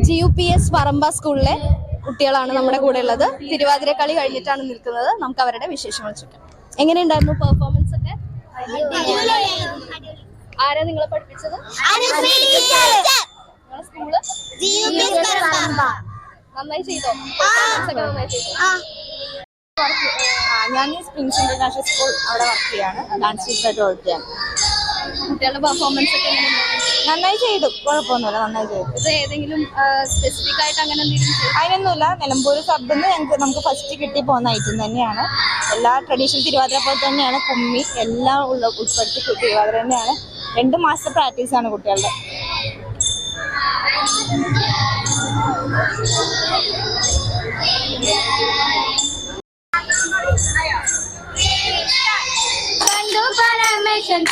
GUPS പറമ്പ സ്കൂളിലെ കുട്ടികളാണ് നമ്മുടെ കൂടെ ഉള്ളത്. തിരുവാതിര കളി കഴിഞ്ഞിട്ടാണ് നിൽക്കുന്നത്. നമുക്ക് അവരുടെ വിശേഷങ്ങൾ ചോദിക്കാം. എങ്ങനെയുണ്ടായിരുന്നു പെർഫോമൻസ് ഒക്കെ? ആരാ നിങ്ങളെ പഠിപ്പിച്ചത്? സ്കൂള് നന്നായി ചെയ്തോ? ഞാൻ സ്പ്രിങ്സ് ഇന്റർനാഷണൽ സ്കൂൾ അവിടെ വർക്ക് ചെയ്യാണ്. ഡാൻസ് ടീച്ചറായിട്ട് വർക്ക് ചെയ്യാണ്. കുട്ടികളുടെ പെർഫോമൻസ് ഒക്കെ നന്നായി ചെയ്തു, കുഴപ്പമൊന്നുമില്ല, നന്നായി ചെയ്തു. ഇത് ഏതെങ്കിലും സ്പെസിഫിക് ആയിട്ട് അങ്ങനെ അതിനൊന്നുമില്ല. നിലമ്പൂർ സബ്ബിന്ന് നമുക്ക് ഫസ്റ്റ് കിട്ടി പോകുന്ന ഐറ്റം തന്നെയാണ്. എല്ലാ ട്രഡീഷണൽ തിരുവാതിര പോലെ തന്നെയാണ്. കുമ്മി എല്ലാം ഉൾപ്പെടുത്തി തിരുവാതിര തന്നെയാണ്. 2 മാസത്തെ പ്രാക്ടീസാണ് കുട്ടികളുടെ.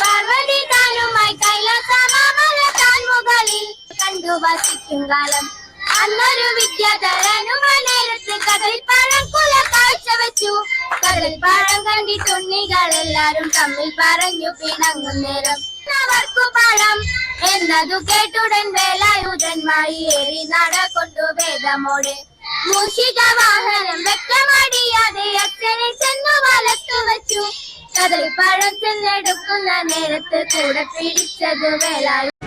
പാർവതി താനുമായി കൈലാസമാമലത്താൻ മുകളിൽ കണ്ടു വസിക്കും കാലം അന്നൊരു വിദ്യാധരനുമായി നേരത്ത് കടൽപ്പാടം കുല കാഴ്ച വെച്ചു. കടൽപ്പാടം കണ്ടിട്ടുണ്ണികൾ എല്ലാരും തമ്മിൽ പറഞ്ഞു പിണങ്ങും നേരം അവർക്കു പാടം എന്നതു കേട്ടുടൻ വേലായുധന്മായി ഏറി നടകൊണ്ടു വേദമോടെ മൂഷിക വാഹനം വ്യക്തമടിയാതെ അച്ഛനെ ചെന്നു വലത്തു വെച്ചു. കടൽപ്പാടം ചെന്നെടുക്കുന്ന നേരത്ത് കൂടെ പിടിച്ചത് വേലായു.